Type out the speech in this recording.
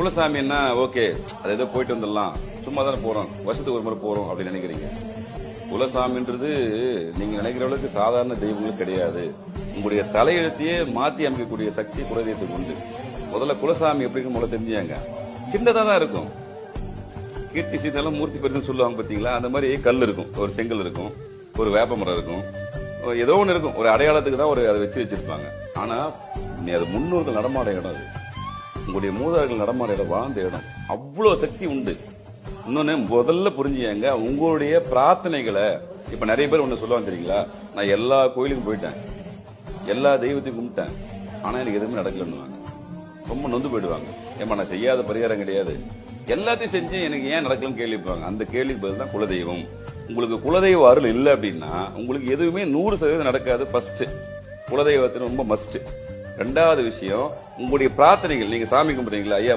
குலசாமின்னா okay அது ஏதோ போயிட்டு வந்துடலாம், சும்மா தானே போறோம், வருஷத்துக்கு ஒரு முறை போறோம் அப்படின்னு நினைக்கிறீங்க. குலசாமின்றது நீங்க நினைக்கிற அளவுக்கு சாதாரண தெய்வங்களும் கிடையாது. உங்களுடைய தலையெழுத்தையே மாத்தி அமைக்கக்கூடிய சக்தி குலதெய்வத்துக்கு உண்டு. முதல்ல குலசாமி எப்படின்னு முதல்ல தெரிஞ்சாங்க. சின்னதா தான் இருக்கும். கீர்த்தி சீதெல்லாம் மூர்த்தி பெருசுன்னு சொல்லுவாங்க பாத்தீங்களா, அந்த மாதிரி கல் இருக்கும், ஒரு செங்கல் இருக்கும், ஒரு வேப்ப மரம் இருக்கும், ஏதோ ஒன்று இருக்கும். ஒரு அடையாளத்துக்கு தான் அதை வச்சு வச்சிருப்பாங்க. ஆனா அது முன்னோர்கள் நடமாட இடம், அது உங்களுடைய மூதார்கள் நடமாட இடம், வாழ்ந்த இடம். அவ்வளவு சக்தி உண்டு. இன்னொன்னு முதல்ல புரிஞ்சுங்க, உங்களுடைய பிரார்த்தனைகளை இப்ப நிறைய பேர் ஒண்ணு சொல்லுவாங்க தெரியுங்களா, நான் எல்லா கோயிலுக்கும் போயிட்டேன், எல்லா தெய்வத்தையும் கும்பிட்டேன், ஆனா எனக்கு எதுவுமே நடக்கலன்னு ரொம்ப நொந்து போயிடுவாங்க. ஏமா நான் செய்யாத பரிகாரம் கிடையாது, எல்லாத்தையும் செஞ்சு எனக்கு ஏன் நடக்கலன்னு கேள்விப்பாங்க. அந்த கேள்விக்கு பதில் தான் குலதெய்வம். உங்களுக்கு குலதெய்வ அருள் இல்லை அப்படின்னா உங்களுக்கு எதுவுமே 100% நடக்காது. ஃபர்ஸ்ட் குலதெய்வத்தின் ரொம்ப மஸ்ட். ரெண்டாவது விஷயம், உங்களுடைய பிரார்த்தனைகள், நீங்க சாமி கும்பிடுறீங்களா, ஐயா